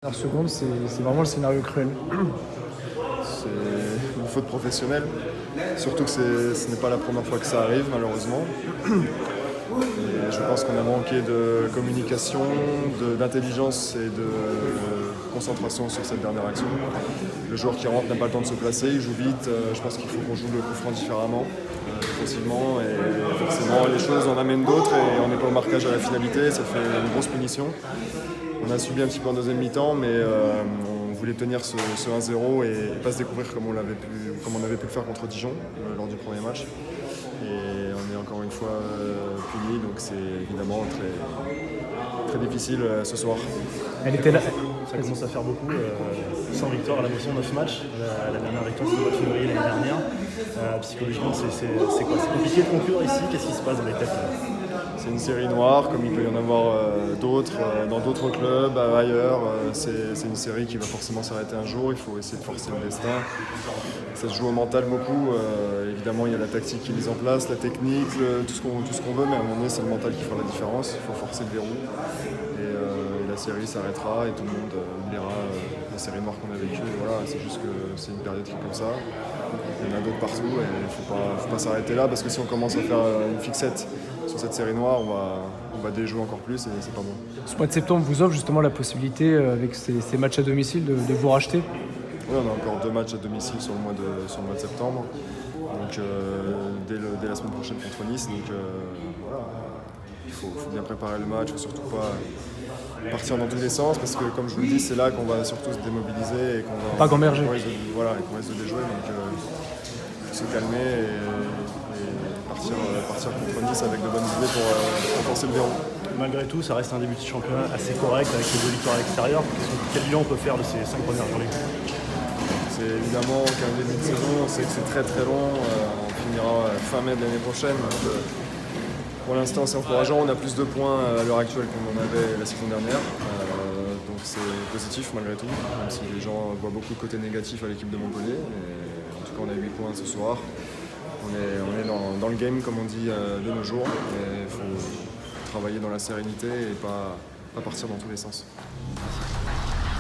La seconde, c'est vraiment le scénario cruel. C'est une faute professionnelle, surtout que ce n'est pas la première fois que ça arrive malheureusement. Et je pense qu'on a manqué de communication, d'intelligence et de concentration sur cette dernière action. Le joueur qui rentre n'a pas le temps de se placer, il joue vite. Je pense qu'il faut qu'on joue le coup franc différemment, défensivement. Et forcément, les choses en amènent d'autres et on n'est pas au marquage à la finalité. Ça fait une grosse punition. On a subi un petit peu en deuxième mi-temps, mais on voulait tenir ce 1-0 et pas se découvrir comme on avait pu le faire contre Dijon lors du premier match. Et on est encore une fois puni, donc c'est évidemment très, très difficile ce soir. Elle était là. Ça commence à faire beaucoup. 100 victoires à la motion, 9 matchs. La dernière victoire, c'était au mois de février l'année dernière. Psychologiquement, c'est quoi? C'est compliqué de conclure ici. Qu'est-ce qui se passe dans les têtes? C'est une série noire, comme il peut y en avoir d'autres, dans d'autres clubs, ailleurs. C'est une série qui va forcément s'arrêter un jour, il faut essayer de forcer le destin. Ça se joue au mental beaucoup, évidemment il y a la tactique qui est mise en place, la technique, tout ce qu'on veut, mais à un moment donné c'est le mental qui fera la différence, il faut forcer le verrou. Et la série s'arrêtera et tout le monde oubliera la série noire qu'on a vécue. Voilà, c'est juste que c'est une période qui est comme ça. Il y en a d'autres partout et il ne faut pas s'arrêter là parce que si on commence à faire une fixette sur cette série noire, on va déjouer encore plus et c'est pas bon. Ce mois de septembre vous offre justement la possibilité, avec ces matchs à domicile, de vous racheter. Oui, on a encore 2 matchs à domicile sur le mois de septembre, donc dès la semaine prochaine contre Nice. Donc voilà, il faut bien préparer le match, il ne faut surtout pas partir dans tous les sens parce que comme je vous le dis, c'est là qu'on va surtout se démobiliser et qu'on va Pas gamberger. et qu'on risque de déjouer. Donc il faut se calmer et partir contre Nice avec de bonnes idées pour renforcer le verrou. Malgré tout, ça reste un début de championnat assez correct avec les 2 victoires à l'extérieur. Quel bilan on peut faire de ces 5 premières journées? C'est évidemment qu'un début de saison, on sait que c'est très très long. On finira fin mai de l'année prochaine. Donc, pour l'instant, c'est encourageant. On a plus de points à l'heure actuelle qu'on en avait la saison dernière. Donc c'est positif malgré tout, même si les gens voient beaucoup de côté négatif à l'équipe de Montpellier. Et en tout cas, on a 8 points ce soir. On est dans le game, comme on dit, de nos jours. Il faut travailler dans la sérénité et pas partir dans tous les sens. Merci.